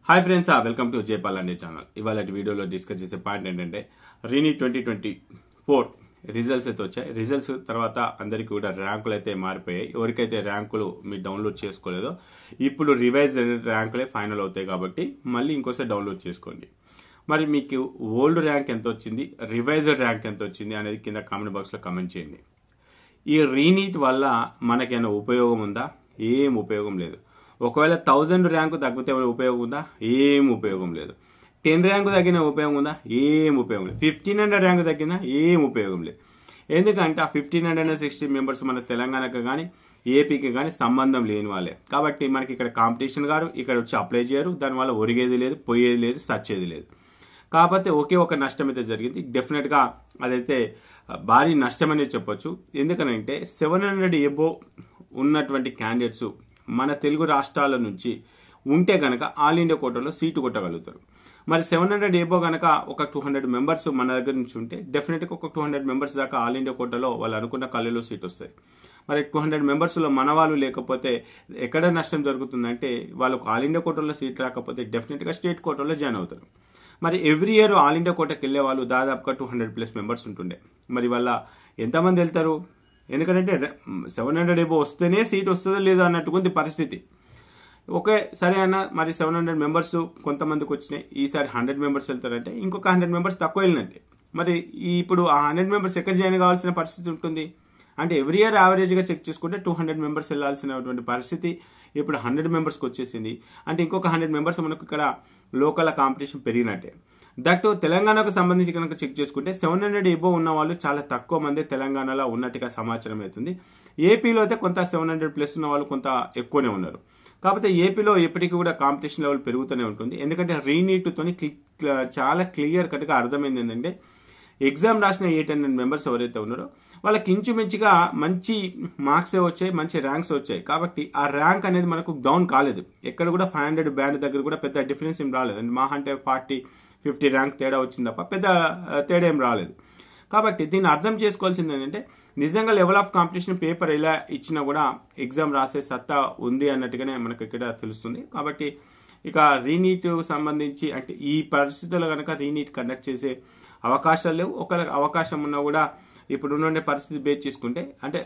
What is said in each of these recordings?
Hi friends, welcome to జేపాల్ అనే channel. ఇవాళ వీడియోలో డిస్కస్ చేసే పాయింట్ ఏంటంటే రీనీట్ 2024 రిజల్ట్స్ అయితే వచ్చాయి. రిజల్ట్స్ తర్వాత అందరికీ కూడా ర్యాంకులు అయితే మారిపోయాయి. ఎవరికైతే ర్యాంకులు మీరు డౌన్లోడ్ చేసుకోలేదో ఇప్పుడు రివైజ్ ర్యాంకులే ఫైనల్ అవుతాయి కాబట్టి మళ్ళీ ఇంకోసారి డౌన్లోడ్ చేసుకోండి. మరి మీకు ఓల్డ్ ర్యాంక్ ఎంత వచ్చింది, రివైజ్డ్ ర్యాంక్ ఎంత వచ్చింది అనేది కింద కామెంట్ బాక్స్లో కామెంట్ చేయండి. ఈ రీనీట్ వల్ల మనకేమైనా ఉపయోగం ఉందా? ఏం ఉపయోగం లేదు. ఒకవేళ 1000 ర్యాంకు తగ్గితే ఉపయోగం ఉందా? ఏం ఉపయోగం లేదు. 10 ర్యాంకు తగ్గిన ఉపయోగం ఉందా? ఏం ఉపయోగం లేదు. 1500 ర్యాంకు తగ్గినా ఏం ఉపయోగం లేదు. ఎందుకంటే ఆ 1560 మెంబర్స్ మన తెలంగాణకు కానీ ఏపీకి కానీ సంబంధం లేని వాళ్ళే కాబట్టి మనకి ఇక్కడ కాంపిటీషన్ గారు ఇక్కడ వచ్చి అప్లై చేయరు. దానివల్ల ఒరిగేది లేదు, పోయేది లేదు, సచ్చేది లేదు. కాకపోతే ఒకే ఒక నష్టం అయితే జరిగింది. డెఫినెట్ గా అదైతే భారీ నష్టం అనేది చెప్పొచ్చు. ఎందుకనంటే 700 ఎబో ఉన్నటువంటి క్యాండిడేట్స్ మన తెలుగు రాష్ట్రాల నుంచి ఉంటే గనక ఆల్ ఇండియా కోటాలో సీటు కొట్టగలుగుతారు. మరి 700 ఎబో గనక ఒక 200 మెంబర్స్ మన దగ్గర నుంచి ఉంటే డెఫినెట్ గా ఒక 200 మెంబర్స్ దాకా ఆల్ ఇండియా కోటాలో వాళ్ళు అనుకున్న కళ్ళలో సీట్ వస్తాయి. మరి 200 మెంబర్స్ లో మన వాళ్ళు లేకపోతే ఎక్కడ నష్టం జరుగుతుందంటే వాళ్ళకు ఆల్ ఇండియా కోటాలో సీట్ రాకపోతే డెఫినెట్ గా స్టేట్ కోటాలో జాయిన్ అవుతారు. మరి ఎవ్రీ ఇయర్ ఆల్ ఇండియా కోటాకి వెళ్లే వాళ్ళు దాదాపుగా 200+ మెంబర్స్ ఉంటుండే. మరి వాళ్ళ ఎంతమంది వెళ్తారు? ఎందుకంటే 700 ఎబో వస్తేనే సీట్ వస్తుందో లేదో అన్నట్టుకుంది పరిస్థితి. ఓకే సరే అన్న, మరి 700 మెంబర్స్ కొంతమందికి వచ్చినాయి. ఈసారి 100 మెంబర్స్ వెళ్తారంటే ఇంకొక 100 మెంబర్స్ తక్కువ వెళ్ళినట్టే. మరి ఇప్పుడు ఆ 100 మెంబర్స్ ఎక్కడ జాయిన్ కావాల్సిన పరిస్థితి ఉంటుంది అంటే ఎవ్రీ ఇయర్ యావరేజ్ గా చెక్ చేసుకుంటే 200 మెంబర్స్ వెళ్లాల్సినటువంటి పరిస్థితి ఇప్పుడు 100 మెంబర్స్కి వచ్చేసింది. అంటే ఇంకొక 100 మెంబర్స్ మనకు ఇక్కడ లోకల్ కాంపిటీషన్ పెరిగినట్టే. దట్ తెలంగాణకు సంబంధించి కనుక చెక్ చేసుకుంటే 700 ఎబో ఉన్న వాళ్ళు చాలా తక్కువ మంది తెలంగాణలో ఉన్నట్టుగా సమాచారం అవుతుంది. ఏపీలో అయితే కొంత 700+ ఉన్న వాళ్ళు కొంత ఎక్కువనే ఉన్నారు. కాకపోతే ఏపీలో ఎప్పటికీ కూడా కాంపిటీషన్ లెవెల్ పెరుగుతూనే ఉంటుంది. ఎందుకంటే రీనీట్ తోని చాలా క్లియర్ కట్ గా అర్థమైంది ఏంటంటే ఎగ్జామ్ రాసిన 800 మెంబర్స్ ఎవరైతే ఉన్నారో వాళ్ళకి ఇంచుమించుగా మంచి మార్క్స్ వచ్చాయి, మంచి ర్యాంక్స్ వచ్చాయి. కాబట్టి ఆ ర్యాంక్ అనేది మనకు డౌన్ కాలేదు. ఎక్కడ కూడా 500 బ్యాండ్ దగ్గర కూడా పెద్ద డిఫరెన్స్ ఏం రాలేదు. మా అంటే 40-50 ర్యాంక్ తేడా వచ్చింది తప్ప పెద్ద తేడా ఏం రాలేదు. కాబట్టి దీన్ని అర్థం చేసుకోవాల్సింది ఏంటంటే నిజంగా లెవెల్ ఆఫ్ కాంపిటీషన్ పేపర్ ఎలా ఇచ్చినా కూడా ఎగ్జామ్ రాసే సత్తా ఉంది అన్నట్టుగానే మనకు ఇక్కడ తెలుస్తుంది. కాబట్టి ఇక రీనీట్ సంబంధించి అంటే ఈ పరిస్థితుల్లో కనుక రీనీట్ కండక్ట్ చేసే అవకాశాలు లేవు. ఒక అవకాశం ఉన్నా కూడా ఇప్పుడున్న పరిస్థితి బేస్ చేసుకుంటే అంటే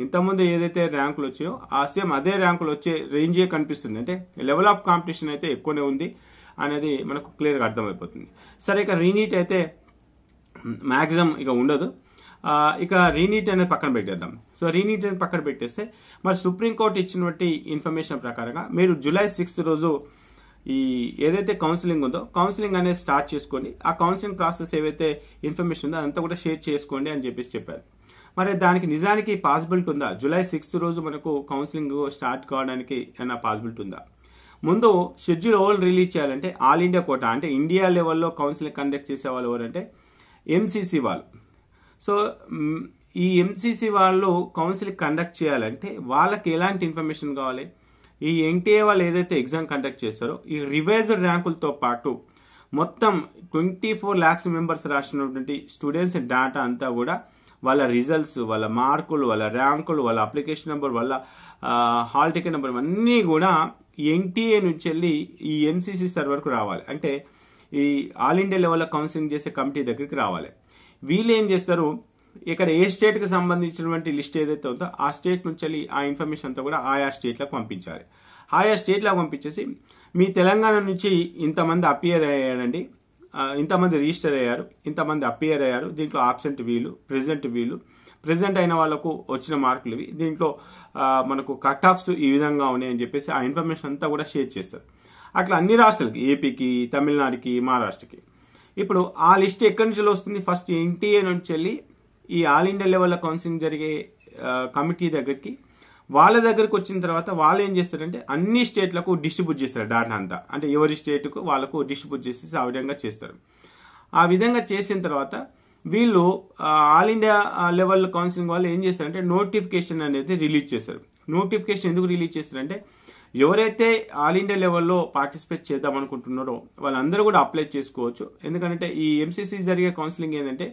ఇంతకుముందు ఏదైతే ర్యాంకులు వచ్చాయో ఆ సేమ్ అదే ర్యాంకులు వచ్చే రేంజే కనిపిస్తుంది. అంటే లెవెల్ ఆఫ్ కాంపిటీషన్ అయితే ఎక్కువనే ఉంది అనేది మనకు క్లియర్గా అర్థమైపోతుంది. సరే, ఇక రీనీట్ అయితే మ్యాక్సిమం ఇక ఉండదు. ఇక రీనీట్ అనేది పక్కన పెట్టేద్దాం. సో రీనీట్ అనేది పక్కన పెట్టేస్తే మరి సుప్రీంకోర్టు ఇచ్చినటువంటి ఇన్ఫర్మేషన్ ప్రకారంగా మీరు July 6 రోజు ఈ ఏదైతే కౌన్సిలింగ్ ఉందో కౌన్సిలింగ్ అనేది స్టార్ట్ చేసుకోండి. ఆ కౌన్సిలింగ్ ప్రాసెస్ ఏవైతే ఇన్ఫర్మేషన్ ఉందో అదంతా కూడా షేర్ చేసుకోండి అని చెప్పారు. మరి దానికి నిజానికి పాసిబిలిటీ ఉందా? July 6 రోజు మనకు కౌన్సిలింగ్ స్టార్ట్ కావడానికి ఏమైనా పాసిబిలిటీ ఉందా? ముందు షెడ్యూల్ ఓవర్ రిలీజ్ చేయాలంటే ఆల్ ఇండియా కోటా అంటే ఇండియా లెవెల్లో కౌన్సిలింగ్ కండక్ట్ చేసే వాళ్ళు ఎవరంటే ఎంసీసీ వాళ్ళు. సో ఈ ఎంసీసీ వాళ్ళు కౌన్సిలింగ్ కండక్ట్ చేయాలంటే వాళ్ళకి ఎలాంటి ఇన్ఫర్మేషన్ కావాలి? ఈ ఎన్టీఏ వాళ్ళు ఏదైతే ఎగ్జామ్ కండక్ట్ చేస్తారో ఈ రివైజ్డ్ ర్యాంకులతో పాటు మొత్తం 24 lakhs మెంబర్స్ రాసినటువంటి స్టూడెంట్స్ డేటా అంతా కూడా వాళ్ళ రిజల్ట్స్, వాళ్ళ మార్కులు, వాళ్ళ ర్యాంకులు, వాళ్ళ అప్లికేషన్ నెంబర్, వాళ్ళ హాల్ టికెట్ నెంబర్ అన్నీ కూడా ఎన్టీఏ నుంచి వెళ్ళి ఈ ఎంసీసీ సర్వర్కు రావాలి. అంటే ఈ ఆల్ ఇండియా లెవెల్లో కౌన్సిలింగ్ చేసే కమిటీ దగ్గరికి రావాలి. వీళ్ళు ఏం చేస్తారు, ఇక్కడ ఏ స్టేట్ కి సంబంధించినటువంటి లిస్ట్ ఏదైతే ఉందో ఆ స్టేట్ నుంచి వెళ్ళి ఆ ఇన్ఫర్మేషన్ అంతా కూడా ఆయా స్టేట్లకు పంపించాలి. ఆయా స్టేట్లకు పంపించేసి మీ తెలంగాణ నుంచి ఇంతమంది అపియర్ అయ్యారండి, ఇంతమంది రిజిస్టర్ అయ్యారు, ఇంతమంది అపియర్ అయ్యారు, దీంట్లో ఆబ్సెంట్ వీళ్ళు, ప్రెజెంట్ అయిన వాళ్ళకు వచ్చిన మార్కులు ఇవి, దీంట్లో మనకు కట్ ఆఫ్స్ ఈ విధంగా ఉన్నాయని చెప్పేసి ఆ ఇన్ఫర్మేషన్ అంతా కూడా షేర్ చేస్తారు. అట్లా అన్ని రాష్ట్రాలకి, ఏపీకి, తమిళనాడుకి, మహారాష్ట్రకి. ఇప్పుడు ఆ లిస్ట్ ఎక్కడి నుంచి వస్తుంది? ఫస్ట్ ఎన్టీఏ నుంచి వెళ్ళి ఈ ఆల్ ఇండియా లెవెల్లో కౌన్సిలింగ్ జరిగే కమిటీ దగ్గరికి, వాళ్ళ దగ్గరకు వచ్చిన తర్వాత వాళ్ళు ఏం చేస్తారంటే అన్ని స్టేట్లకు డిస్ట్రిబ్యూట్ చేస్తారు డాటా అంతా. అంటే ఎవరి స్టేట్కు వాళ్ళకు డిస్ట్రిబ్యూట్ చేసేసి ఆ విధంగా చేస్తారు. ఆ విధంగా చేసిన తర్వాత వీళ్ళు ఆల్ ఇండియా లెవెల్ కౌన్సిలింగ్ వాళ్ళు ఏం చేస్తారంటే నోటిఫికేషన్ అనేది రిలీజ్ చేస్తారు. నోటిఫికేషన్ ఎందుకు రిలీజ్ చేస్తారంటే ఎవరైతే ఆల్ ఇండియా లెవెల్లో పార్టిసిపేట్ చేద్దాం అనుకుంటున్నారో వాళ్ళందరూ కూడా అప్లై చేసుకోవచ్చు. ఎందుకంటే ఈ ఎంసీసీ జరిగే కౌన్సిలింగ్ ఏంటంటే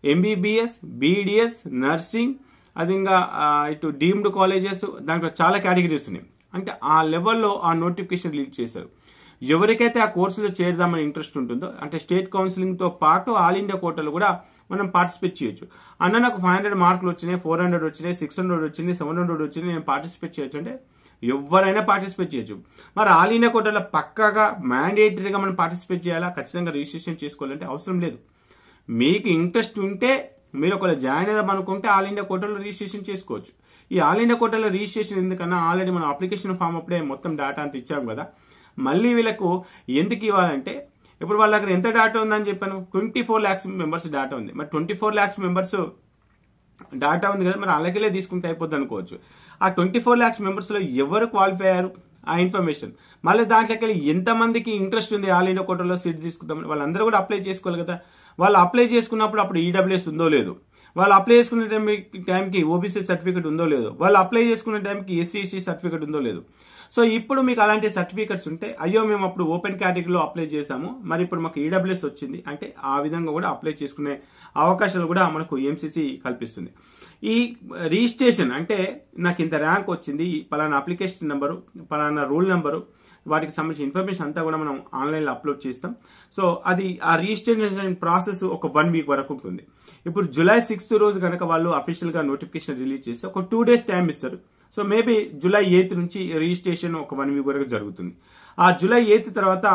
ఎంబీబీఎస్, బీడీఎస్, నర్సింగ్, అది ఇంకా ఇటు డీమ్డ్ కాలేజెస్, దాంట్లో చాలా కేటగిరీస్ ఉన్నాయి. అంటే ఆ లెవెల్లో ఆ నోటిఫికేషన్ రిలీజ్ చేశారు. ఎవరికైతే ఆ కోర్సులో చేరదామని ఇంట్రెస్ట్ ఉంటుందో, అంటే స్టేట్ కౌన్సిలింగ్తో పాటు ఆల్ ఇండియా కోటాలో కూడా మనం పార్టిసిపేట్ చేయొచ్చు. అన్న నాకు 500 మార్కులు వచ్చినాయి, 400 వచ్చినాయి, 600 వచ్చినాయి, 700 వచ్చినాయి, నేను పార్టిసిపేట్ చేయొచ్చు అంటే ఎవరైనా పార్టిసిపేట్ చేయొచ్చు. మరి ఆల్ ఇండియా కోటాలో పక్కాగా మ్యాండేటరీగా మనం పార్టిసిపేట్ చేయాలా, ఖచ్చితంగా రిజిస్ట్రేషన్ చేసుకోవాలంటే అవసరం లేదు. మీకు ఇంట్రెస్ట్ ఉంటే మీరు ఒకవేళ జాయిన్ అవుదాం అనుకుంటే ఆల్ ఇండియా కోటాలో రిజిస్ట్రేషన్ చేసుకోవచ్చు. ఈ ఆల్ ఇండియా కోటాలో రిజిస్ట్రేషన్ ఎందుకన్నా, ఆల్రెడీ మనం అప్లికేషన్ ఫామ్ అప్పుడే మొత్తం డేటా అంతా ఇచ్చాం కదా. మళ్ళీ వీళ్ళకు ఎందుకు ఇవ్వాలంటే, ఇప్పుడు వాళ్ళ దగ్గర ఎంత డేటా ఉందని చెప్పాను, 24 lakhs మెంబర్స్ డేటా ఉంది. మరి 24 lakhs మెంబర్స్ డేటా ఉంది కదా, మరి అలాగే తీసుకుంటే అయిపోద్ది అనుకోవచ్చు. ఆ 24 lakhs మెంబర్స్ లో ఎవరు క్వాలిఫై అయ్యారు ఆ ఇన్ఫర్మేషన్, మళ్ళీ దాంట్లోకి ఎంతమందికి ఇంట్రెస్ట్ ఉంది ఆల్ ఇండియా కోటాలో సీట్ తీసుకుందామని, వాళ్ళందరూ కూడా అప్లై చేసుకోవాలి కదా. వాళ్ళు అప్లై చేసుకున్నప్పుడు అప్పుడు ఈడబ్ల్యూఎస్ ఉందో లేదో, వాళ్ళు అప్లై చేసుకునే టైంకి ఓబీసీ సర్టిఫికేట్ ఉందో లేదో, వాళ్ళు అప్లై చేసుకునే టైంకి ఎస్సీ సర్టిఫికేట్ ఉందో లేదో. సో ఇప్పుడు మీకు అలాంటి సర్టిఫికేట్స్ ఉంటే, అయ్యో మేము అప్పుడు ఓపెన్ కేటగిరీలో అప్లై చేసాము, మరి ఇప్పుడు మాకు ఈడబ్ల్యూఎస్ వచ్చింది అంటే ఆ విధంగా కూడా అప్లై చేసుకునే అవకాశాలు కూడా మనకు ఎంసీసీ కల్పిస్తుంది. ఈ రిజిస్ట్రేషన్ అంటే నాకు ఇంత ర్యాంక్ వచ్చింది, పలానా అప్లికేషన్ నెంబరు, పలానా రూల్ నెంబరు, వాటికి సంబంధించిన ఇన్ఫర్మేషన్ అంతా కూడా మనం ఆన్లైన్లో అప్లోడ్ చేస్తాం. సో అది ఆ రిజిస్ట్రేషన్ ప్రాసెస్ ఒక 1 week వరకు ఉంటుంది. ఇప్పుడు July 6th రోజు కనుక వాళ్ళు అఫీషియల్ గా నోటిఫికేషన్ రిలీజ్ చేసి ఒక 2 days టైం ఇస్తారు. సో మేబీ July 8th నుంచి రిజిస్ట్రేషన్ ఒక 1 week వరకు జరుగుతుంది. ఆ July 8th తర్వాత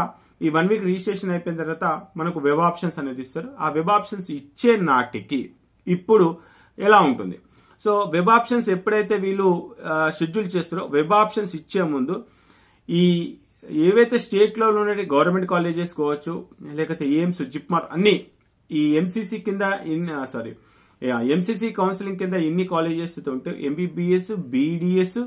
ఈ 1 week రిజిస్ట్రేషన్ అయిపోయిన తర్వాత మనకు వెబ్ ఆప్షన్స్ అనేది ఇస్తారు. ఆ వెబ్ ఆప్షన్స్ ఇచ్చే నాటికి ఇప్పుడు ఎలా ఉంటుంది, సో వెబ్ ఆప్షన్స్ ఎప్పుడైతే వీళ్ళు షెడ్యూల్ చేస్తారో, వెబ్ ఆప్షన్స్ ఇచ్చే ముందు ఈ ఏవైతే స్టేట్ లో ఉండే గవర్నమెంట్ కాలేజెస్ కావచ్చు, లేకపోతే ఎయిమ్స్, జిప్మార్ అన్ని ఈ ఎంసీసీ కింద ఎంసీసీ కౌన్సిలింగ్ కింద ఎన్ని కాలేజెస్ ఉంటే MBBS, BDS,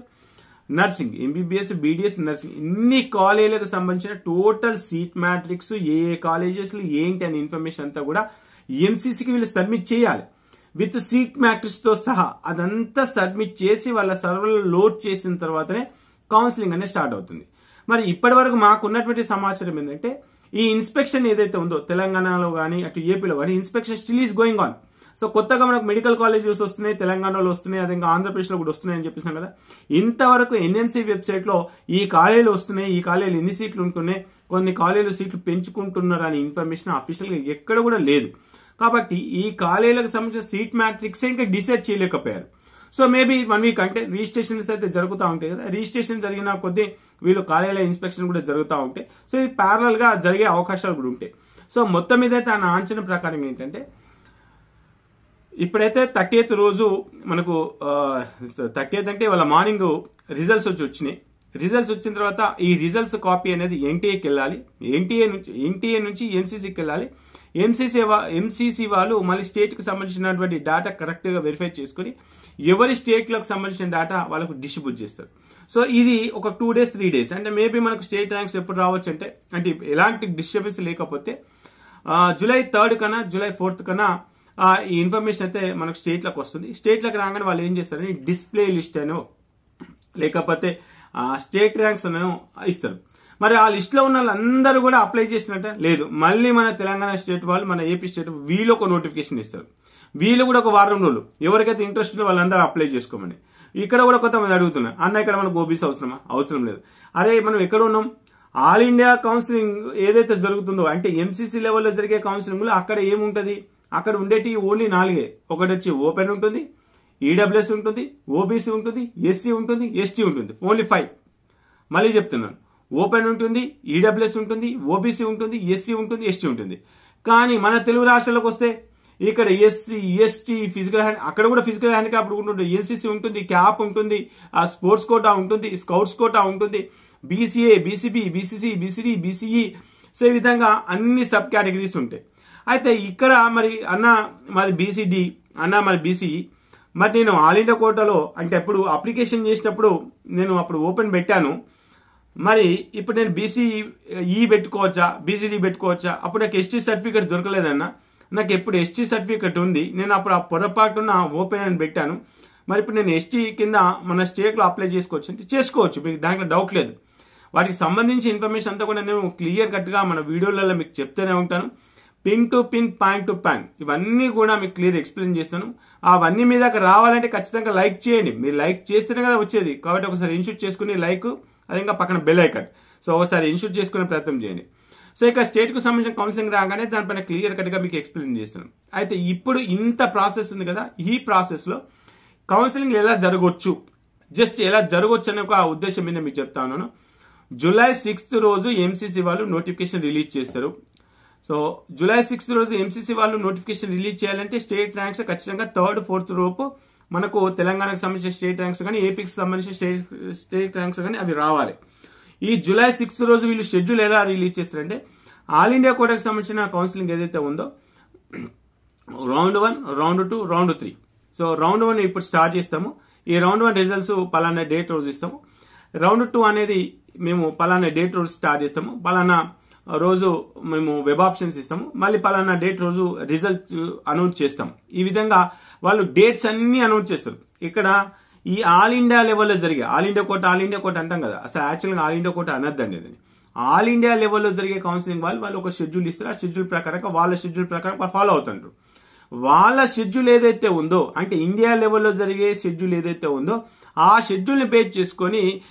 nursing, MBBS, BDS, nursing, ఇన్ని కాలేజీలకు సంబంధించిన టోటల్ సీట్ మ్యాట్రిక్స్, ఏ కాలేజెస్ ఏంటి అనే ఇన్ఫర్మేషన్ అంతా కూడా ఎంసీసీకి వీళ్ళు సబ్మిట్ చేయాలి విత్ సీట్ మ్యాట్రిక్స్ తో సహా. అదంతా సబ్మిట్ చేసి వాళ్ళ సర్వర్లో లోడ్ చేసిన తర్వాతనే కౌన్సిలింగ్ అనేది స్టార్ట్ అవుతుంది. మరి ఇప్పటి వరకు మాకున్నటువంటి సమాచారం ఏంటంటే, ఈ ఇన్స్పెక్షన్ ఏదైతే ఉందో తెలంగాణలో కానీ అటు ఏపీలో కానీ inspection still is going on. So కొత్తగా మనకు మెడికల్ కాలేజెస్ వస్తున్నాయి, తెలంగాణలో వస్తున్నాయి, అదే ఇంకా ఆంధ్రప్రదేశ్లో కూడా వస్తున్నాయి అని చెప్పేసాం కదా. ఇంతవరకు ఎన్ఎంసీ వెబ్సైట్ లో ఈ కాలేజీలు వస్తున్నాయి, ఈ కాలేజీలు ఎన్ని సీట్లు ఉంటున్నాయి, కొన్ని కాలేజీలు సీట్లు పెంచుకుంటున్నారు అనే ఇన్ఫర్మేషన్ అఫీషియల్ గా ఎక్కడ కూడా లేదు. కాబట్టి ఈ కాలేజీలకు సంబంధించిన సీట్ మ్యాట్రిక్స్ ఇంకా డిసైడ్ చేయలేకపోయారు. సో మేబీ 1 week అంటే రిజిస్ట్రేషన్స్ అయితే జరుగుతూ ఉంటాయి కదా, రిజిస్ట్రేషన్ జరిగిన కొద్దీ వీళ్ళు కాలేజీల ఇన్స్పెక్షన్ కూడా జరుగుతూ ఉంటాయి. సో ఇది ప్యారలల్ గా జరిగే అవకాశాలు కూడా ఉంటాయి. సో మొత్తం మీద అయితే నా అంచనా ప్రకారం ఏంటంటే, ఇప్పుడైతే 30th రోజు మనకు 30th అంటే వాళ్ళ మార్నింగ్ రిజల్ట్స్ వచ్చినాయి. రిజల్ట్స్ వచ్చిన తర్వాత ఈ రిజల్ట్స్ కాపీ అనేది ఎన్టీఏకి వెళ్ళాలి, ఎన్టీఏ నుంచి ఎంసీసీకి వెళ్ళాలి. ఎంసీసీ వాళ్ళు మళ్ళీ స్టేట్ కి సంబంధించినటువంటి డేటా కరెక్ట్ గా వెరిఫై చేసుకుని ఎవరి స్టేట్ లకు సంబంధించిన డేటా వాళ్ళకు డిస్ట్రిబ్యూట్ చేస్తారు. సో ఇది ఒక 2 days 3 days అంటే మేబీ మనకు స్టేట్ ర్యాంక్స్ ఎప్పుడు రావచ్చు అంటే ఎలాంటి డిస్టర్బెన్స్ లేకపోతే July 3rd కన్నా July 4th కన్నా ఈ ఇన్ఫర్మేషన్ అయితే మనకు స్టేట్ లకు వస్తుంది. స్టేట్ లకు రాగానే వాళ్ళు ఏం చేస్తారని డిస్ప్లే లిస్ట్ అనో లేకపోతే స్టేట్ ర్యాంక్స్ అనో ఇస్తారు. మరి ఆ లిస్ట్ లో ఉన్న వాళ్ళందరూ కూడా అప్లై చేసినట్ట లేదు, మళ్ళీ మన తెలంగాణ స్టేట్ వాళ్ళు, మన ఏపీ స్టేట్ వీళ్ళు ఒక నోటిఫికేషన్ ఇస్తారు. వీళ్ళు కూడా ఒక వారం రోజులు ఎవరికైతే ఇంట్రెస్ట్ ఉందో వాళ్ళందరూ అప్లై చేసుకోమని. ఇక్కడ కూడా కొంతమంది అడుగుతున్నారు, అన్న ఇక్కడ మనకు ఓబీసీ అవసరమా? అవసరం లేదు. అరే మనం ఎక్కడ ఉన్నాం, ఆల్ ఇండియా కౌన్సిలింగ్ ఏదైతే జరుగుతుందో అంటే ఎంసీసీ లెవెల్లో జరిగే కౌన్సిలింగ్ లో అక్కడ ఏముంటది, అక్కడ ఉండేటి ఓన్లీ 4. ఒకటి వచ్చి ఓపెన్ ఉంటుంది, ఈడబ్ల్యూఎస్ ఉంటుంది, ఓబీసీ ఉంటుంది, ఎస్సీ ఉంటుంది, ఎస్టీ ఉంటుంది, ఓన్లీ 5. మళ్ళీ చెప్తున్నాను, ఓపెన్ ఉంటుంది, ఈడబ్ల్యూఎస్ ఉంటుంది, ఓబీసీ ఉంటుంది, ఎస్సీ ఉంటుంది, ఎస్టీ ఉంటుంది. కానీ మన తెలుగు రాష్ట్రాలకు వస్తే ఇక్కడ ఎస్సీ, ఎస్టీ, ఫిజికల్ హ్యాండ్, అక్కడ కూడా ఫిజికల్ హ్యాండిక్యాప్ ఉంటుంది, ఎన్సీసీ ఉంటుంది, క్యాప్ ఉంటుంది, స్పోర్ట్స్ కోటా ఉంటుంది, స్కౌట్స్ కోటా ఉంటుంది, BCA, BCB, BCC, BCD, BCE. So ఈ విధంగా అన్ని సబ్ కేటగిరీస్ ఉంటాయి. అయితే ఇక్కడ మరి అన్న మరి బీసీడీ, అన్న మరి బీసీఈ, మరి నేను ఆల్ ఇండియా కోటాలో అంటే అప్పుడు అప్లికేషన్ చేసినప్పుడు నేను అప్పుడు ఓపెన్ పెట్టాను, మరి ఇప్పుడు నేను బీసీఈ పెట్టుకోవచ్చా, బీసీడీ పెట్టుకోవచ్చా? అప్పుడు నాకు ఎస్టీ సర్టిఫికేట్ దొరకలేదన్నా, నాకు ఎప్పుడు ఎస్టీ సర్టిఫికేట్ ఉంది, నేను అప్పుడు ఆ పొరపాటున ఓపెన్ అని పెట్టాను. మరి ఇప్పుడు నేను ఎస్టీ కింద మన స్టేట్ లో అప్లై చేసుకోవచ్చు అంటే చేసుకోవచ్చు, మీకు దాంట్లో డౌట్ లేదు. వాటికి సంబంధించి ఇన్ఫర్మేషన్ అంతా కూడా నేను క్లియర్ కట్ గా మన వీడియోలలో మీకు చెప్తూనే ఉంటాను. Pin to pin, point to point ఇవన్నీ కూడా మీకు క్లియర్ ఎక్స్ప్లెయిన్ చేస్తాను. అవన్నీ మీ దాకా రావాలంటే ఖచ్చితంగా లైక్ చేయండి. మీరు లైక్ చేస్తేనే కదా వచ్చేది. కాబట్టి ఒకసారి ఇన్షూట్ చేసుకుని లైక్, అదే ఇంకా పక్కన బెల్ ఐకాన్. సో సో ఒకసారి ఇన్షూర్ చేసుకునే ప్రయత్నం చేయండి. సో ఇక స్టేట్కు సంబంధించిన కౌన్సిలింగ్ రాగానే దానిపైన క్లియర్ కట్గా మీకు ఎక్స్ప్లెయిన్ చేస్తున్నాం. అయితే ఇప్పుడు ఇంత ప్రాసెస్ ఉంది కదా, ఈ ప్రాసెస్లో కౌన్సిలింగ్ ఎలా జరగవచ్చు, జస్ట్ ఎలా జరగవచ్చు అనే ఒక ఉద్దేశం మీద మీకు చెప్తా ఉన్నాను. జూలై 6th రోజు ఎంసీసీ వాళ్ళు నోటిఫికేషన్ రిలీజ్ చేస్తారు. సో జూలై 6th రోజు ఎంసీసీ వాళ్ళు నోటిఫికేషన్ రిలీజ్ చేయాలంటే స్టేట్ ర్యాంక్స్ ఖచ్చితంగా 3rd 4th లోపు మనకు తెలంగాణకు సంబంధించిన స్టేట్ ర్యాంక్స్ కానీ ఏపీకి సంబంధించిన స్టేట్ ర్యాంక్స్ కానీ అవి రావాలి. ఈ జూలై 6th రోజు వీళ్ళు షెడ్యూల్ ఎలా రిలీజ్ చేస్తారంటే ఆల్ ఇండియా కోటాకి సంబంధించిన కౌన్సిలింగ్ ఏదైతే ఉందో round 1, round 2, round 3. So round 1 ఇప్పుడు స్టార్ట్ చేస్తాము. ఈ రౌండ్ 1 రిజల్ట్స్ పలానా డేట్ రోజు ఇస్తాము. రౌండ్ 2 అనేది మేము పలానా డేట్ రోజు స్టార్ట్ చేస్తాము. పలానా రోజు మేము వెబ్ ఆప్షన్స్ ఇస్తాము. మళ్ళీ పలానా డేట్ రోజు రిజల్ట్ అనౌన్స్ చేస్తాం. ఈ విధంగా వాళ్ళు డేట్స్ అన్ని అనౌన్స్ చేస్తారు. ఇక్కడ ఈ ఆల్ ఇండియా లెవెల్లో జరిగే ఆల్ ఇండియా కోట అంటాం కదా, అసలు యాక్చువల్గా ఆల్ ఇండియా కోట అనద్దండి. అది ఆల్ ఇండియా లెవెల్లో జరిగే కౌన్సిలింగ్ వాళ్ళు ఒక షెడ్యూల్ ఇస్తారు. ఆ షెడ్యూల్ ప్రకారం వాళ్ళ షెడ్యూల్ ప్రకారం ఫాలో అవుతుంటారు. వాళ్ళ షెడ్యూల్ ఏదైతే ఉందో అంటే ఇండియా లెవెల్లో జరిగే షెడ్యూల్ ఏదైతే ఉందో ఆ షెడ్యూల్ ని బేస్ చేసుకొని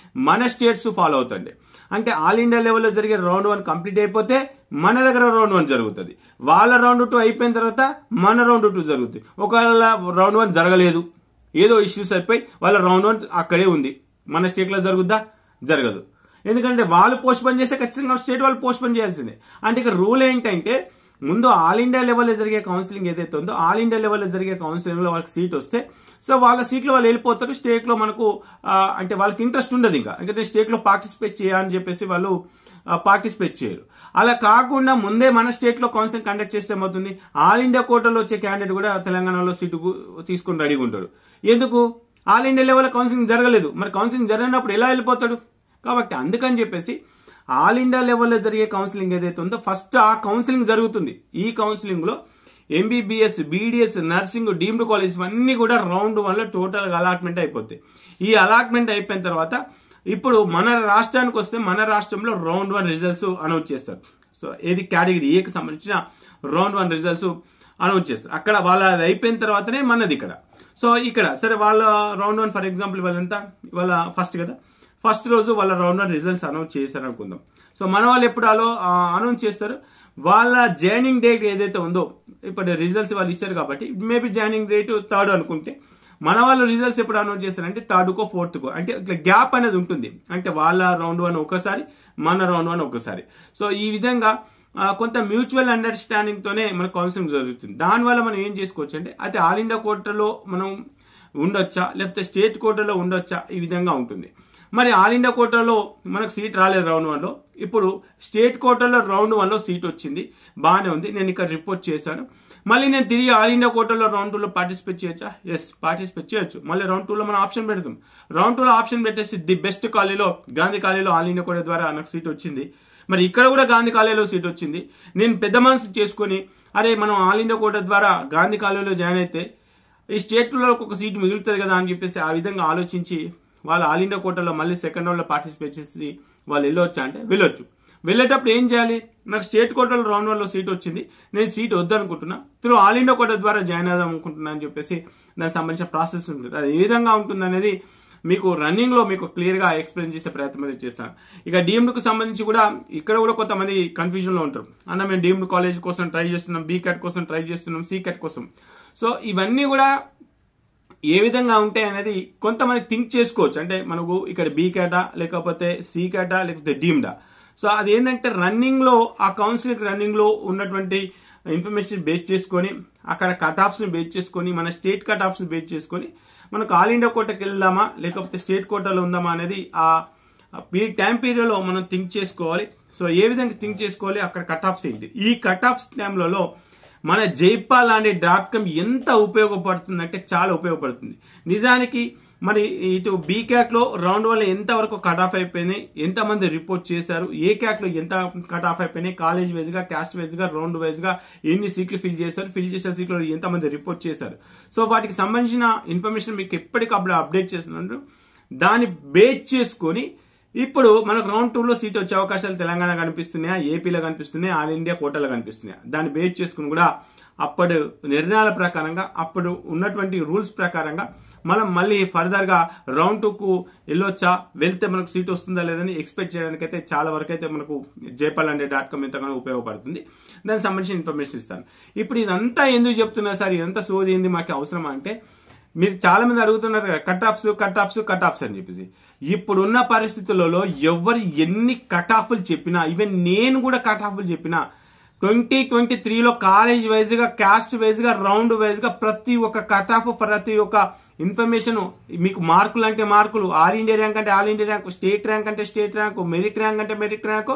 మన స్టేట్స్ ఫాలో అవుతుంది. అంటే ఆల్ ఇండియా లెవెల్లో జరిగే రౌండ్ 1 కంప్లీట్ అయిపోతే మన దగ్గర రౌండ్ 1 జరుగుతుంది. వాళ్ళ రౌండ్ 2 అయిపోయిన తర్వాత మన రౌండ్ 2 జరుగుతుంది. ఒకవేళ రౌండ్ 1 జరగలేదు, ఏదో ఇష్యూస్ అయిపోయి వాళ్ళ రౌండ్ 1 అక్కడే ఉంది, మన స్టేట్ లో జరుగుద్దా? జరగదు. ఎందుకంటే వాళ్ళు పోస్ట్ పోన్ చేస్తే ఖచ్చితంగా స్టేట్ వాళ్ళు పోస్ట్ పోన్ చేయాల్సిందే. అంటే ఇక రూల్ ఏంటంటే ముందు ఆల్ ఇండియా లెవెల్లో జరిగే కౌన్సిలింగ్ ఏదైతే ఉందో ఆల్ ఇండియా లెవెల్లో జరిగే కౌన్సిలింగ్ లో వాళ్ళకి సీట్ వస్తే సో వాళ్ళ సీట్లో వాళ్ళు వెళ్ళిపోతారు. స్టేట్ లో మనకు అంటే వాళ్ళకి ఇంట్రెస్ట్ ఉండదు ఇంకా, ఎందుకంటే స్టేట్ లో పార్టిసిపేట్ చేయాలని చెప్పేసి వాళ్ళు పార్టిసిపేట్ చేయరు. అలా కాకుండా ముందే మన స్టేట్ లో కౌన్సిలింగ్ కండక్ట్ చేస్తే ఏమవుతుంది, ఆల్ ఇండియా కోటాలో వచ్చే క్యాండిడేట్ కూడా తెలంగాణలో సీటు తీసుకుని రెడీగా ఉంటాడు. ఎందుకు? ఆల్ ఇండియా లెవెల్లో కౌన్సిలింగ్ జరగలేదు, మరి కౌన్సిలింగ్ జరగనప్పుడు ఎలా వెళ్ళిపోతాడు? కాబట్టి అందుకని చెప్పేసి ఆల్ ఇండియా లెవెల్లో జరిగే కౌన్సిలింగ్ ఏదైతే ఉందో ఫస్ట్ ఆ కౌన్సిలింగ్ జరుగుతుంది. ఈ కౌన్సిలింగ్ లో MBBS, BDS, nursing, deemed college అన్ని కూడా రౌండ్ 1 లో టోటల్ అలాట్మెంట్ అయిపోతాయి. ఈ అలాట్మెంట్ అయిపోయిన తర్వాత ఇప్పుడు మన రాష్ట్రానికి వస్తే మన రాష్ట్రంలో రౌండ్ 1 రిజల్ట్స్ అనౌన్స్ చేస్తారు. సో ఏది కేటగిరీ ఏకి సంబంధించిన రౌండ్ 1 రిజల్ట్స్ అనౌన్స్ చేస్తారు. అక్కడ వాళ్ళ అయిపోయిన తర్వాతనే మనది ఇక్కడ. సో ఇక్కడ సరే వాళ్ళ రౌండ్ 1 ఫర్ ఎగ్జాంపుల్ వాళ్ళంతా వాళ్ళ ఫస్ట్ కదా, ఫస్ట్ రోజు వాళ్ళ రౌండ్ 1 రిజల్ట్స్ అనౌన్స్ చేశారు అనుకుందాం. సో మన వాళ్ళు ఎప్పుడు అనౌన్స్ చేస్తారు, వాళ్ళ జాయినింగ్ డేట్ ఏదైతే ఉందో ఇప్పుడు రిజల్ట్స్ వాళ్ళు ఇచ్చారు కాబట్టి మేబీ జాయినింగ్ డేట్ 3rd అనుకుంటే మన వాళ్ళు రిజల్ట్స్ ఎప్పుడు అనౌన్స్ చేస్తారంటే 3rd కో 4th కో, అంటే ఇట్లా గ్యాప్ అనేది ఉంటుంది. అంటే వాళ్ళ రౌండ్ 1 ఒకసారి, మన రౌండ్ 1 ఒకసారి. సో ఈ విధంగా కొంత మ్యూచువల్ అండర్స్టాండింగ్ తోనే మన కౌన్సిలింగ్ జరుగుతుంది. దానివల్ల మనం ఏం చేసుకోవచ్చు అంటే అయితే ఆల్ ఇండియా కోటాలో మనం ఉండొచ్చా లేకపోతే స్టేట్ కోటాలో ఉండొచ్చా, ఈ విధంగా ఉంటుంది. మరి ఆల్ ఇండియా కోటాలో మనకు సీట్ రాలేదు రౌండ్ 1 లో, ఇప్పుడు స్టేట్ కోటాలో రౌండ్ 1 లో సీట్ వచ్చింది, బాగానే ఉంది, నేను ఇక్కడ రిపోర్ట్ చేశాను. మళ్ళీ నేను తిరిగి ఆల్ ఇండియా కోటాలో రౌండ్ 2 లో పార్టిసిపేట్ చేయొచ్చా? ఎస్, పార్టిసిపేట్ చేయొచ్చు. మళ్ళీ రౌండ్ 2 లో మనం ఆప్షన్ పెడతాం. రౌండ్ 2 లో ఆప్షన్ పెట్టేసి ది బెస్ట్ కాలేజీలో గాంధీ కాలేజీలో ఆల్ ఇండియా కోటా ద్వారా నాకు సీట్ వచ్చింది, మరి ఇక్కడ కూడా గాంధీ కాలేజీలో సీట్ వచ్చింది, నేను పెద్ద మనసు చేసుకుని అరే మనం ఆల్ ఇండియా కోటా ద్వారా గాంధీ కాలేజీలో జాయిన్ అయితే ఈ స్టేట్ లో ఒక సీట్ మిగులుతుంది కదా అని చెప్పేసి ఆ విధంగా ఆలోచించి వాళ్ళు ఆల్ ఇండియా కోటాలో మళ్ళీ సెకండ్ రౌండ్ లో పార్టిసిపేట్ చేసి వాళ్ళు వెళ్ళొచ్చా అంటే వెళ్ళొచ్చు. వెళ్ళేటప్పుడు ఏం చేయాలి, నాకు స్టేట్ కోటాలో రౌండ్ 1 లో సీట్ వచ్చింది, నేను సీట్ వద్దనుకుంటున్నా, త్రూ ఆల్ ఇండియా కోటా ద్వారా జాయిన్ అవుదాం అనుకుంటున్నా అని చెప్పేసి దానికి సంబంధించిన ప్రాసెస్ ఉంటుంది. అది ఏ విధంగా ఉంటుంది అనేది మీకు రన్నింగ్ లో మీకు క్లియర్ గా ఎక్స్ప్లెయిన్ చేసే ప్రయత్నం అయితే చేస్తాను. ఇక డీమ్డ్ కు సంబంధించి కూడా ఇక్కడ కూడా కొంతమంది కన్ఫ్యూజన్ లో ఉంటారు. అన్న మేము డీమ్డ్ కాలేజ్ కోసం ట్రై చేస్తున్నాం, బీ క్యాట్ కోసం ట్రై చేస్తున్నాం, సి క్యాట్ కోసం. సో ఇవన్నీ కూడా ఏ విధంగా ఉంటాయి అనేది కొంతమంది థింక్ చేసుకోవచ్చు. అంటే మనకు ఇక్కడ బీ క్యాటా లేకపోతే సి క్యాటా లేకపోతే డీమ్డా. సో అది ఏంటంటే రన్నింగ్ లో ఆ కౌన్సిలింగ్ రన్నింగ్ లో ఉన్నటువంటి ఇన్ఫర్మేషన్ బేస్ చేసుకొని అక్కడ కట్ ఆఫ్స్ ని బేస్ చేసుకొని మన స్టేట్ కట్ ఆఫ్స్ ని బేస్ చేసుకొని మనకు ఆల్ ఇండియా కోటాకి వెళ్దామా లేకపోతే స్టేట్ కోటాలో ఉందామా అనేది ఆ టైం పీరియడ్ లో మనం థింక్ చేసుకోవాలి. సో ఏ విధంగా థింక్ చేసుకోవాలి, అక్కడ కట్ ఆఫ్స్ ఏంటి, ఈ కట్ ఆఫ్స్ టైంలలో మన jaypal.com ఎంత ఉపయోగపడుతుందంటే చాలా ఉపయోగపడుతుంది నిజానికి. మరి ఇటు బీ క్యాట్ లో రౌండ్ 1 ఎంత వరకు కట్ ఆఫ్ అయిపోయినాయి, ఎంత మంది రిపోర్ట్ చేశారు, ఏ క్యాట్ లో ఎంత కట్ ఆఫ్ అయిపోయినాయి, కాలేజ్ వైజ్ గా, క్యాస్ట్ వైజ్ గా, రౌండ్ వైజ్ గా ఎన్ని సీట్లు ఫిల్ చేశారు, ఫిల్ చేసిన సీట్లు ఎంత మంది రిపోర్ట్ చేశారు. సో వాటికి సంబంధించిన ఇన్ఫర్మేషన్ మీకు ఎప్పటికప్పుడు అప్డేట్ చేస్తున్నారు. దాన్ని బేస్ చేసుకొని ఇప్పుడు మనకు రౌండ్ 2 లో సీట్ వచ్చే అవకాశాలు తెలంగాణ కనిపిస్తున్నాయా, ఏపీలో కనిపిస్తున్నాయి, ఆల్ ఇండియా కోటాలో కనిపిస్తున్నాయా, దాన్ని బేస్ చేసుకుని కూడా అప్పుడు నిర్ణయాల ప్రకారంగా అప్పుడు ఉన్నటువంటి రూల్స్ ప్రకారంగా మనం మళ్ళీ ఫర్దర్ గా రౌండ్ 2కు వెళ్ళొచ్చా, వెళ్తే మనకు సీట్ వస్తుందా లేదని ఎక్స్పెక్ట్ చేయడానికి అయితే చాలా వరకు అయితే మనకు jaypalanడే.com ఎంతగానో ఉపయోగపడుతుంది. దానికి సంబంధించిన ఇన్ఫర్మేషన్ ఇస్తాను. ఇప్పుడు ఇదంతా ఎందుకు చెప్తున్నా సార్, ఇదంతా సోది ఏంది మాకు అవసరమా అంటే, మీరు చాలా మంది అడుగుతున్నారు కదా కట్ ఆఫ్స్ అని చెప్పేసి. ఇప్పుడున్న పరిస్థితులలో ఎవరు ఎన్ని కట్ ఆఫ్లు చెప్పినా, ఈవెన్ నేను కూడా కట్ ఆఫ్లు చెప్పినా 2023లో కాలేజ్ వైజ్ గా, క్యాస్ట్ వైజ్ గా, రౌండ్ వైజ్ గా ప్రతి ఒక్క కట్ ఆఫ్, ప్రతి ఒక్క ఇన్ఫర్మేషన్ మీకు మార్కులు అంటే మార్కులు, ఆల్ ఇండియా ర్యాంక్ అంటే all India rank, state rank అంటే స్టేట్ ర్యాంక్, మెరిట్ ర్యాంక్ అంటే మెరిట్ ర్యాంక్,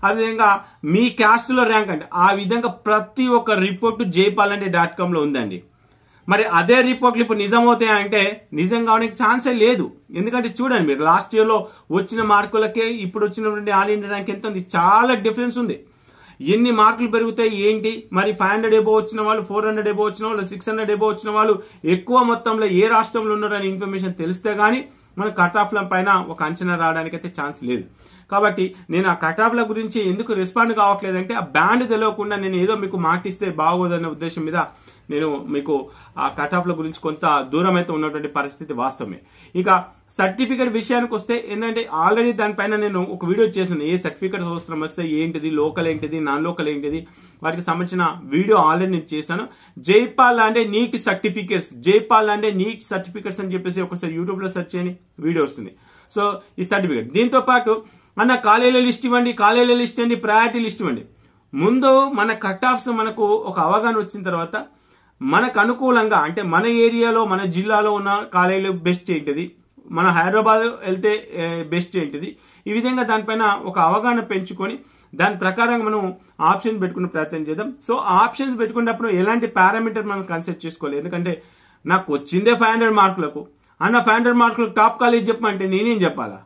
అదేవిధంగా మీ క్యాస్ట్ లో ర్యాంక్ అంటే ఆ విధంగా ప్రతి ఒక్క రిపోర్ట్ jaypalanడే.com లో ఉందండి. మరి అదే రిపోర్ట్లు ఇప్పుడు నిజమవుతాయా అంటే నిజం కావడానికి ఛాన్సే లేదు. ఎందుకంటే చూడండి, మీరు లాస్ట్ ఇయర్ లో వచ్చిన మార్కులకే ఇప్పుడు వచ్చినటువంటి ఆల్ ఇండియా ర్యాంక్ ఎంత ఉంది, చాలా డిఫరెన్స్ ఉంది. ఎన్ని మార్కులు పెరుగుతాయి ఏంటి, మరి 500 ఎబో వచ్చిన వాళ్ళు, 400 ఎబో వచ్చిన వాళ్ళు, 600 ఎబో వచ్చిన వాళ్ళు ఎక్కువ మొత్తంలో ఏ రాష్ట్రంలో ఉన్నారనే ఇన్ఫర్మేషన్ తెలిస్తే గానీ మన కట్ ఆఫ్ల పైన ఒక అంచనా రావడానికి అయితే ఛాన్స్ లేదు. కాబట్టి నేను ఆ కట్ ఆఫ్ల గురించి ఎందుకు రెస్పాండ్ కావట్లేదంటే, ఆ బ్యాండ్ తెలియకుండా నేను ఏదో మీకు మాటిస్తే బాగోదనే ఉద్దేశం మీద నేను మీకు ఆ కట్ ఆఫ్ల గురించి కొంత దూరం అయితే ఉన్నటువంటి పరిస్థితి వాస్తవమే. ఇక సర్టిఫికేట్ విషయానికి వస్తే ఏంటంటే, ఆల్రెడీ దానిపైన నేను ఒక వీడియో చేశాను. ఏ సర్టిఫికేట్స్ అవసరం వస్తే ఏంటిది, లోకల్ ఏంటిది, నాన్ లోకల్ ఏంటిది, వాటికి సంబంధించిన వీడియో ఆల్రెడీ నేను చేశాను. jaypalanడే నీట్ సర్టిఫికేట్స్, jaypalanడే నీట్ సర్టిఫికేట్స్ అని చెప్పేసి ఒకసారి యూట్యూబ్ లో సెర్చ్ చేయని వీడియో వస్తుంది. సో ఈ సర్టిఫికేట్, దీంతో పాటు అన్న కాలేజీల లిస్ట్ ఇవ్వండి, కాలేజీల లిస్ట్ అండి, ప్రయారిటీ లిస్ట్ ఇవ్వండి. ముందు మన కట్ ఆఫ్స్ మనకు ఒక అవగాహన వచ్చిన తర్వాత మనకు అనుకూలంగా, అంటే మన ఏరియాలో మన జిల్లాలో ఉన్న కాలేజీలు బెస్ట్ ఏంటిది, మన హైదరాబాద్ వెళ్తే బెస్ట్ ఏంటిది, ఈ విధంగా దానిపైన ఒక అవగాహన పెంచుకొని దాని ప్రకారంగా మనం ఆప్షన్స్ పెట్టుకునే ప్రయత్నం చేద్దాం. సో ఆప్షన్స్ పెట్టుకున్నప్పుడు ఎలాంటి పారామీటర్ మనం కన్సిడర్ చేసుకోవాలి. ఎందుకంటే నాకు వచ్చిందే 500 మార్కులకు, అన్న 500 మార్కులకు టాప్ కాలేజ్ చెప్పమంటే నేనేం చెప్పాలా?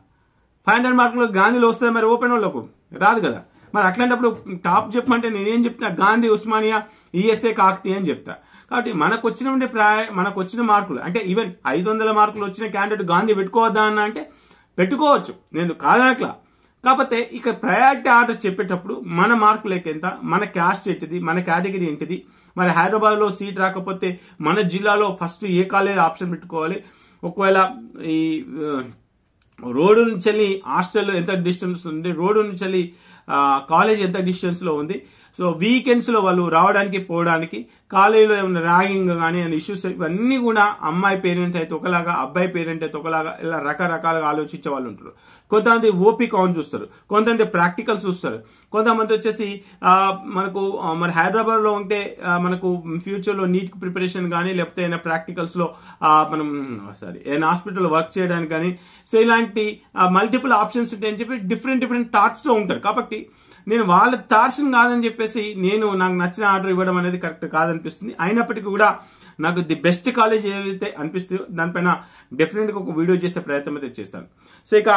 500 మార్కులకు గాంధీలో వస్తుంది, మరి ఓపెన్ వాళ్ళకు రాదు కదా. మరి అట్లాంటప్పుడు టాప్ చెప్పమంటే నేనేం చెప్తా? గాంధీ, ఉస్మానియా, ఈఎస్ఏ, కాకతీయ అని చెప్తా. కాబట్టి మనకు వచ్చిన మార్కులు అంటే ఈవెన్ 500 మార్కులు వచ్చిన క్యాండిడేట్ గాంధీ పెట్టుకోవద్దా అన్న అంటే పెట్టుకోవచ్చు, నేను కాదనట్లా. కాకపోతే ఇక ప్రయారిటీ ఆర్డర్ చెప్పేటప్పుడు మన మార్కులు ఎంత, మన క్యాస్ట్ ఏంటిది, మన కేటగిరీ ఏంటిది, మరి హైదరాబాద్ లో సీట్ రాకపోతే మన జిల్లాలో ఫస్ట్ ఏ కాలేజ్ ఆప్షన్ పెట్టుకోవాలి, ఒకవేళ ఈ రోడ్డు నుంచి వెళ్ళి హాస్టల్ ఎంత డిస్టెన్స్ ఉంది, రోడ్డు నుంచి వెళ్ళి కాలేజ్ ఎంత డిస్టెన్స్ లో ఉంది, సో వీకెండ్స్ లో వాళ్ళు రావడానికి పోవడానికి, కాలేజీలో ఏమైనా ర్యాగింగ్ కానీ ఇష్యూస్, ఇవన్నీ కూడా అమ్మాయి పేరెంట్ అయితే ఒకలాగా, అబ్బాయి పేరెంట్ అయితే ఒకలాగా, ఇలా రకరకాలుగా ఆలోచించే వాళ్ళు ఉంటారు. కొంతమంది ఓపీ కౌంట్ చూస్తారు, కొంతమంది ప్రాక్టికల్స్ చూస్తారు, కొంతమంది వచ్చేసి మనకు మరి హైదరాబాద్ లో ఉంటే మనకు ఫ్యూచర్ లో నీట్ ప్రిపరేషన్ కానీ, లేకపోతే ఏదైనా ప్రాక్టికల్స్ లో మనం ఏదైనా హాస్పిటల్ వర్క్ చేయడానికి కానీ, సో ఇలాంటి మల్టిపుల్ ఆప్షన్స్ ఉంటాయని చెప్పి డిఫరెంట్ థాట్స్ తో ఉంటారు. కాబట్టి నేను వాళ్ళ థాట్స్ కాదని చెప్పేసి నాకు నచ్చిన ఆర్డర్ ఇవ్వడం అనేది కరెక్ట్ కాదనిపిస్తుంది. అయినప్పటికీ కూడా నాకు ది బెస్ట్ కాలేజ్ ఏదైతే అనిపిస్తుందో దానిపైన డెఫినెట్ గా ఒక వీడియో చేసే ప్రయత్నం అయితే చేస్తాను. సో ఇక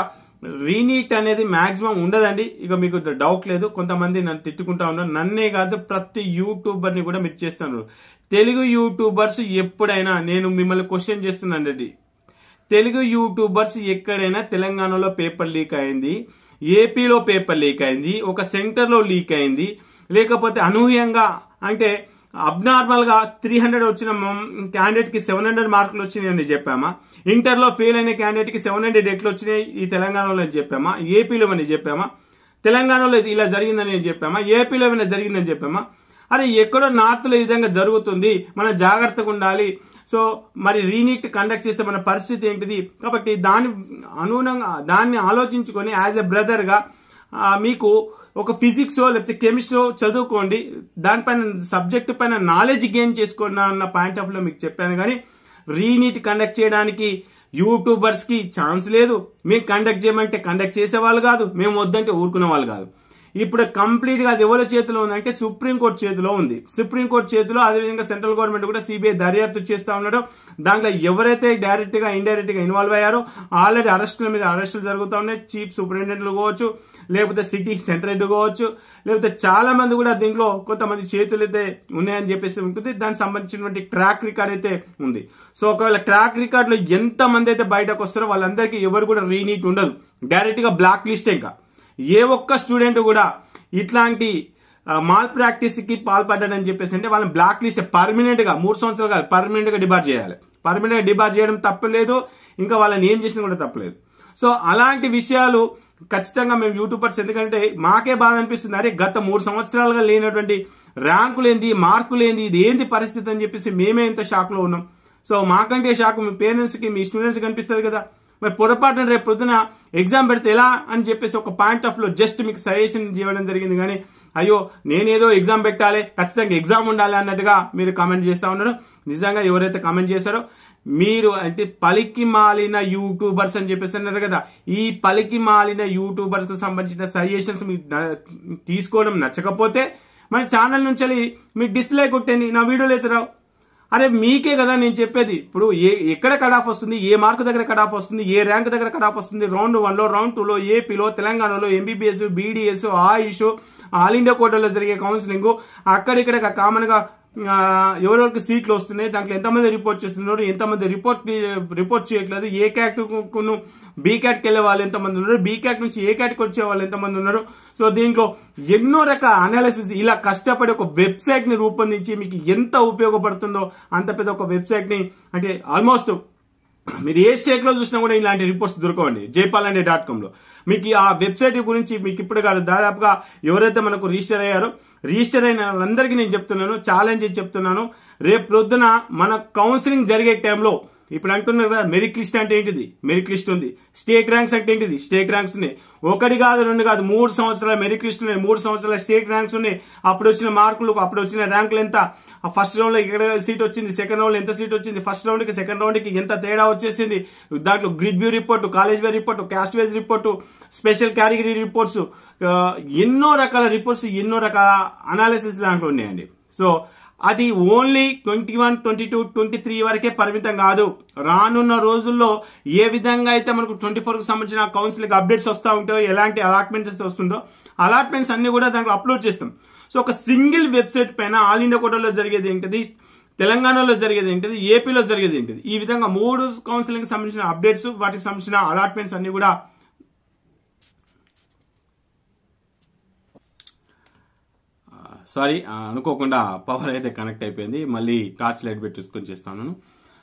రీనీట్ అనేది మాక్సిమం ఉండదండి, ఇక మీకు డౌట్ లేదు. కొంతమంది నన్ను తిట్టుకుంటా ఉన్నారు, నన్నే కాదు ప్రతి యూట్యూబర్ ని కూడా మీరు చేస్తున్నారు. తెలుగు యూట్యూబర్స్ ఎప్పుడైనా, నేను మిమ్మల్ని క్వశ్చన్ చేస్తున్నానండి, తెలుగు యూట్యూబర్స్ ఎక్కడైనా తెలంగాణలో పేపర్ లీక్ అయింది, ఏపీలో పేపర్ లీక్ అయింది, ఒక సెంటర్ లో లీక్ అయింది, లేకపోతే అనూహ్యంగా అంటే అబ్నార్మల్ గా 300 వచ్చిన క్యాండిడేట్ కి 700 మార్కులు వచ్చినాయని చెప్పామా, ఇంటర్ లో ఫెయిల్ అయిన క్యాండిడేట్ కి 700 ఎట్లు వచ్చినాయి ఈ తెలంగాణలో చెప్పామా, ఏపీలో అని చెప్పామా, తెలంగాణలో ఇలా జరిగిందని చెప్పామా, ఏపీలో ఏమైనా జరిగిందని చెప్పామా? అరే ఎక్కడో నార్త్ లో ఈ విధంగా జరుగుతుంది, మనం జాగ్రత్తగా ఉండాలి. సో మరి రీనీట్ కండక్ట్ చేస్తే మన పరిస్థితి ఏంటిది? కాబట్టి దాన్ని ఆలోచించుకొని యాజ్ ఎ బ్రదర్ గా మీకు ఒక ఫిజిక్స్ లేకపోతే కెమిస్ట్రీ చదువుకోండి, దానిపైన సబ్జెక్ట్ పైన నాలెడ్జ్ గెయిన్ చేసుకోండి అన్న పాయింట్ ఆఫ్ లో మీకు చెప్పాను. కానీ రీనీట్ కండక్ట్ చేయడానికి యూట్యూబర్స్ కి ఛాన్స్ లేదు. మేము కండక్ట్ చేయమంటే కండక్ట్ చేసేవాళ్ళు కాదు, మేము వద్దంటే ఊరుకునే వాళ్ళు కాదు. ఇప్పుడు కంప్లీట్ గా అది ఎవరి చేతిలో ఉందంటే సుప్రీంకోర్టు చేతిలో ఉంది. సుప్రీంకోర్టు చేతిలో, అదేవిధంగా సెంట్రల్ గవర్నమెంట్ కూడా సిబిఐ దర్యాప్తు చేస్తా ఉన్నాడు. దాంట్లో ఎవరైతే డైరెక్ట్ గా ఇండైరెక్ట్ గా ఇన్వాల్వ్ అయ్యారో ఆల్రెడీ అరెస్టుల మీద అరెస్టులు జరుగుతూ ఉన్నాయి. చీఫ్ సూపరింటెండెంట్లు కావచ్చు, లేకపోతే సిటీ సెంటర్ హెడ్ కావచ్చు, లేకపోతే చాలా మంది కూడా దీంట్లో కొంతమంది చేతులు అయితే ఉన్నాయని చెప్పేసి ఉంటుంది. దానికి సంబంధించినటువంటి ట్రాక్ రికార్డ్ అయితే ఉంది. సో ఒకవేళ ట్రాక్ రికార్డ్ లో ఎంత మంది అయితే బయటకు వస్తారో వాళ్ళందరికీ ఎవరు కూడా రీనీట్ ఉండదు, డైరెక్ట్ గా బ్లాక్ లిస్ట్. ఇంకా ఏ ఒక్క స్టూడెంట్ కూడా ఇట్లాంటి మాల్ ప్రాక్టీస్ కి పాల్పడ్డాడని చెప్పేసి అంటే వాళ్ళని బ్లాక్ లిస్ట్ పర్మనెంట్ గా 3 సంవత్సరాలు కాదు పర్మనెంట్ గా డిబార్ చేయాలి. పర్మనెంట్ గా డిబార్ చేయడం తప్పలేదు, ఇంకా వాళ్ళని ఏం చేసినా కూడా తప్పలేదు. సో అలాంటి విషయాలు ఖచ్చితంగా మేము యూట్యూబర్స్, ఎందుకంటే మాకే బాధ అనిపిస్తుంది, అరే గత 3 సంవత్సరాలుగా లేనటువంటి ర్యాంకులేంది, మార్కులేంది, ఇది ఏంది పరిస్థితి అని చెప్పేసి మేమే ఇంత షాక్ లో ఉన్నాం. సో మాకంటే షాక్ మీ పేరెంట్స్ కి, మీ స్టూడెంట్స్ కి అనిపిస్తుంది కదా. మరి పొరపాటున రేపు పొద్దున ఎగ్జామ్ పెడితే ఎలా అని చెప్పేసి ఒక పాయింట్ ఆఫ్ లో జస్ట్ మీకు సజెషన్ చేయడం జరిగింది. కానీ అయ్యో నేనేదో ఎగ్జామ్ పెట్టాలి, ఖచ్చితంగా ఎగ్జామ్ ఉండాలి అన్నట్టుగా మీరు కామెంట్ చేస్తా ఉన్నారు. నిజంగా ఎవరైతే కామెంట్ చేశారో మీరు అంటే పలికి మాలిన యూట్యూబర్స్ అని చెప్పేసి అన్నారు కదా, ఈ పలికి మాలిన యూట్యూబర్స్ కు సంబంధించిన సజెషన్స్ మీకు తీసుకోవడం నచ్చకపోతే మన ఛానల్ నుంచి మీకు డిస్ప్లే కొట్టండి, నా వీడియోలు అయితే రావు. అరే మీకే కదా నేను చెప్పేది. ఇప్పుడు ఎక్కడ కట్ ఆఫ్ వస్తుంది, ఏ మార్కు దగ్గర కట్ ఆఫ్ వస్తుంది, ఏ ర్యాంక్ దగ్గర కట్ ఆఫ్ వస్తుంది, రౌండ్ 1లో, రౌండ్ 2లో, ఏపీలో, తెలంగాణలో, ఎంబీబీఎస్, బీడీఎస్, ఆయుష్, ఆల్ ఇండియా కోటాలో జరిగే కౌన్సిలింగ్, అక్కడిక్కడ కామన్ గా ఎవరెవరికి సీట్లు వస్తున్నాయి, దాంట్లో ఎంతమంది రిపోర్ట్ చేస్తున్నారు, ఎంతమంది రిపోర్ట్ చేయట్లేదు, ఏ క్యాట్ బీ క్యాట్కి వెళ్లే వాళ్ళు ఎంతమంది ఉన్నారు, బీ క్యాట్ నుంచి ఏ క్యాట్కి వచ్చే వాళ్ళు ఎంతమంది ఉన్నారు. సో దీంట్లో ఎన్నో రకాల అనాలిసిస్, ఇలా కష్టపడి ఒక వెబ్సైట్ ని రూపొందించి మీకు ఎంత ఉపయోగపడుతుందో అంత పెద్ద ఒక వెబ్సైట్ ని, అంటే ఆల్మోస్ట్ మీరు ఏ స్టేట్ లో చూసినా కూడా ఇలాంటి రిపోర్ట్స్ దొరకవండి jaypalande.com లో. మీకు ఆ వెబ్సైట్ గురించి మీకు ఇప్పుడు కాదు, దాదాపుగా ఎవరైతే మనకు రిజిస్టర్ అయ్యారో, రిజిస్టర్ అయిన వాళ్ళందరికీ నేను చెప్తున్నాను, ఛాలెంజ్ చెప్తున్నాను, రేపు ప్రొద్దున మన కౌన్సిలింగ్ జరిగే టైంలో ఇప్పుడు అంటున్నారు కదా మెరిట్ లిస్ట్ అంటే ఏంటిది, మెరిట్ లిస్ట్ ఉంది, స్టేట్ ర్యాంక్స్ అంటే ఏంటిది, స్టేట్ ర్యాంక్స్ ఉన్నాయి. 1 కాదు 2 కాదు 3 సంవత్సరాల మెరిట్ లిస్ట్ ఉన్నాయి, 3 సంవత్సరాల స్టేట్ ర్యాంక్స్ ఉన్నాయి. అప్పుడు వచ్చిన మార్కులు, అప్పుడు వచ్చిన ర్యాంకులు ఎంత, ఫస్ట్ రౌండ్ లో ఎక్కడ సీట్ వచ్చింది, సెకండ్ రౌండ్ లో ఎంత సీట్ వచ్చింది, ఫస్ట్ రౌండ్ కి సెకండ్ రౌండ్ కి ఎంత తేడా వచ్చేసింది, దాంట్లో grid view report, college view report, caste wise report, special category reports, ఎన్నో రకాల రిపోర్ట్స్, ఎన్నో రకాల అనాలిసిస్ దాంట్లో ఉన్నాయండి. సో అది ఓన్లీ 21, 22, 23 వరకే పరిమితం కాదు. రానున్న రోజుల్లో ఏ విధంగా అయితే మనకు 24 కు సంబంధించిన కౌన్సిలింగ్ అప్డేట్స్ వస్తూ ఉంటాయో, ఎలాంటి అలాట్మెంట్స్ వస్తుందో, అలాట్మెంట్స్ అన్ని కూడా దాంట్లో అప్లోడ్ చేస్తాం. సో ఒక సింగిల్ వెబ్సైట్ పైన ఆల్ ఇండియా కోటాలో జరిగేది ఏంటిది, తెలంగాణలో జరిగేది ఏంటిది, ఏపీలో జరిగేది ఏంటిది, ఈ విధంగా 3 కౌన్సిలింగ్ సంబంధించిన అప్డేట్స్, వాటికి సంబంధించిన అలాట్మెంట్స్ అన్ని కూడా అనుకోకుండా పవర్ అయితే కనెక్ట్ అయిపోయింది, మళ్ళీ టార్చ్ లైట్ పెట్టుకొని చేస్తాను.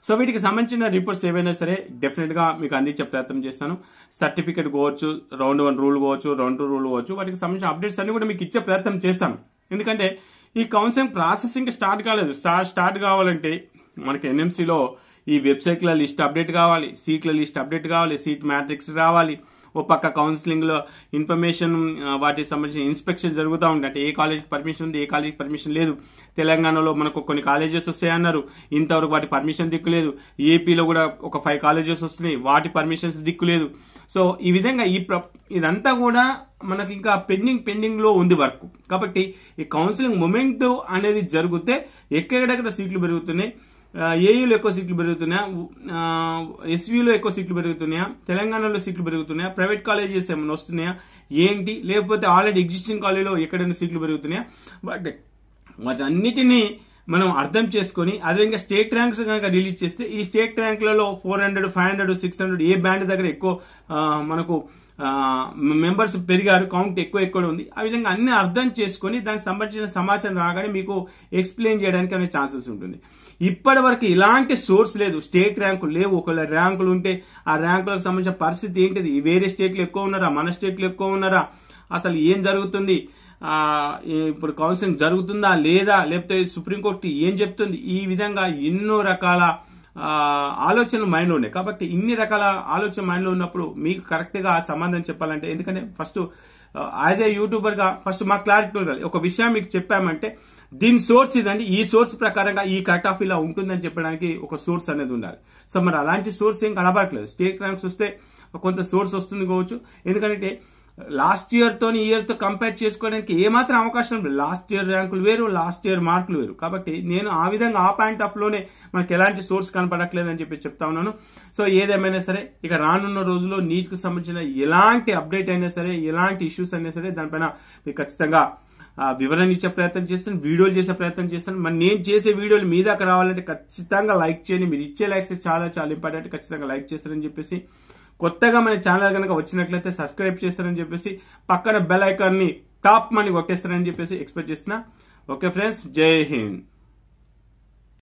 సో వీటికి సంబంధించిన రిపోర్ట్స్ ఏవైనా సరే డెఫినెట్ గా మీకు అందించే ప్రయత్నం చేస్తాను. సర్టిఫికేట్ కావచ్చు, రౌండ్ 1 రూల్ కావచ్చు, రౌండ్ 2 రూల్ కావచ్చు, వాటికి సంబంధించిన అప్డేట్స్ అన్ని కూడా మీకు ఇచ్చే ప్రయత్నం చేస్తాను. ఎందుకంటే ఈ కౌన్సిలింగ్ ప్రాసెసింగ్ స్టార్ట్ కాలేదు. స్టార్ట్ కావాలంటే మనకి ఎన్ఎంసీలో ఈ వెబ్సైట్ల లిస్ట్ అప్డేట్ కావాలి, సీట్ల లిస్ట్ అప్డేట్ కావాలి, సీట్ మ్యాట్రిక్స్ రావాలి, ఓ పక్క కౌన్సిలింగ్ లో ఇన్ఫర్మేషన్, వాటికి సంబంధించిన ఇన్స్పెక్షన్ జరుగుతూ ఉంటాయి. అంటే ఏ కాలేజ్కి పర్మిషన్ ఉంది, ఏ కాలేజ్కి పర్మిషన్ లేదు. తెలంగాణలో మనకు కొన్ని కాలేజెస్ వస్తాయన్నారు, ఇంతవరకు వాటి పర్మిషన్ దిక్కులేదు. ఏపీలో కూడా ఒక 5 కాలేజెస్ వస్తున్నాయి, వాటి పర్మిషన్స్ దిక్కులేదు. సో ఈ విధంగా ఇదంతా కూడా మనకి ఇంకా పెండింగ్ లో ఉంది వర్క్. కాబట్టి ఈ కౌన్సిలింగ్ మూమెంట్ అనేది జరిగితే ఎక్కడెక్కడ సీట్లు పెరుగుతున్నాయి, ఏయూలో ఎక్కువ సీట్లు పెరుగుతున్నాయా, ఎస్వీలో ఎక్కువ సీట్లు పెరుగుతున్నాయా, తెలంగాణలో సీట్లు పెరుగుతున్నాయా, ప్రైవేట్ కాలేజెస్ ఏమైనా వస్తున్నాయా ఏంటి, లేకపోతే ఆల్రెడీ ఎగ్జిస్టింగ్ కాలేజీలో ఎక్కడైనా సీట్లు పెరుగుతున్నాయా, వాటి అన్నిటినీ మనం అర్థం చేసుకుని అదేవిధంగా స్టేట్ ర్యాంక్స్ కనుక రిలీజ్ చేస్తే ఈ స్టేట్ ర్యాంకులలో 400, 500, 600 ఏ బ్యాండ్ దగ్గర ఎక్కువ మనకు మెంబర్స్ పెరిగారు, కౌంట్ ఎక్కువ ఉంది, ఆ విధంగా అన్ని అర్థం చేసుకుని దానికి సంబంధించిన సమాచారం రాగానే మీకు ఎక్స్ప్లెయిన్ చేయడానికి అనే ఛాన్సెస్ ఉంటుంది. ఇప్పటి వరకు ఇలాంటి సోర్స్ లేదు, స్టేట్ ర్యాంకులు లేవు. ఒకవేళ ర్యాంకులు ఉంటే ఆ ర్యాంకులకు సంబంధించిన పరిస్థితి ఏంటిది, వేరే స్టేట్లు ఎక్కువ ఉన్నారా, మన స్టేట్లు ఎక్కువ ఉన్నారా, అసలు ఏం జరుగుతుంది, ఇప్పుడు కౌన్సిలింగ్ జరుగుతుందా లేదా, లేకపోతే సుప్రీంకోర్టు ఏం చెప్తుంది, ఈ విధంగా ఎన్నో రకాల ఆలోచనలు మైండ్ లో ఉన్నాయి. కాబట్టి ఇన్ని రకాల ఆలోచన మైండ్ లో ఉన్నప్పుడు మీకు కరెక్ట్ గా సమాధానం చెప్పాలంటే, ఎందుకంటే ఫస్ట్ యాజ్ ఏ యూట్యూబర్ గా ఫస్ట్ మాకు క్లారిటీ ఉండాలి. ఒక విషయం మీకు చెప్పామంటే దీని సోర్స్ ఇదండి, ఈ సోర్స్ ప్రకారంగా ఈ కట్ ఆఫ్ ఇలా ఉంటుందని చెప్పడానికి ఒక సోర్స్ అనేది ఉండాలి. సో మరి అలాంటి సోర్స్ ఏం కనబడట్లేదు. స్టేట్ ర్యాంక్స్ వస్తే కొంత సోర్స్ వస్తుంది కావచ్చు, ఎందుకంటే లాస్ట్ ఇయర్ తో ఈ ఇయర్ తో కంపేర్ చేసుకోవడానికి ఏమాత్రం అవకాశం లేదు. లాస్ట్ ఇయర్ ర్యాంకులు వేరు, లాస్ట్ ఇయర్ మార్కులు వేరు. కాబట్టి నేను ఆ విధంగా ఆ పాయింట్ ఆఫ్ లోనే మనకి ఎలాంటి సోర్స్ కనపడట్లేదు అని చెప్పి చెప్తా ఉన్నాను. సో ఏదేమైనా సరే ఇక రానున్న రోజుల్లో నీట్ కు సంబంధించిన ఎలాంటి అప్డేట్ అయినా సరే, ఎలాంటి ఇష్యూస్ అయినా సరే దానిపైన మీకు ఖచ్చితంగా వివరణ ఇచ్చే ప్రయత్నం చేస్తాను, వీడియోలు చేసే ప్రయత్నం చేస్తాను. మరి నేను చేసే వీడియోలు మీ దాకా రావాలంటే ఖచ్చితంగా లైక్ చేయండి. మీరు ఇచ్చే లైక్స్ చాలా ఇంపార్టెంట్. ఖచ్చితంగా లైక్ చేస్తారని చెప్పేసి, కొత్తగా మన ఛానల్ కనుక వచ్చినట్లయితే సబ్స్క్రైబ్ చేస్తారని చెప్పేసి, పక్కన బెల్ ఐకాన్ ని టాప్ మనీ కొట్టేస్తారని చెప్పేసి ఎక్స్పెక్ట్ చేస్తున్నా. ఓకే ఫ్రెండ్స్, జై హింద్.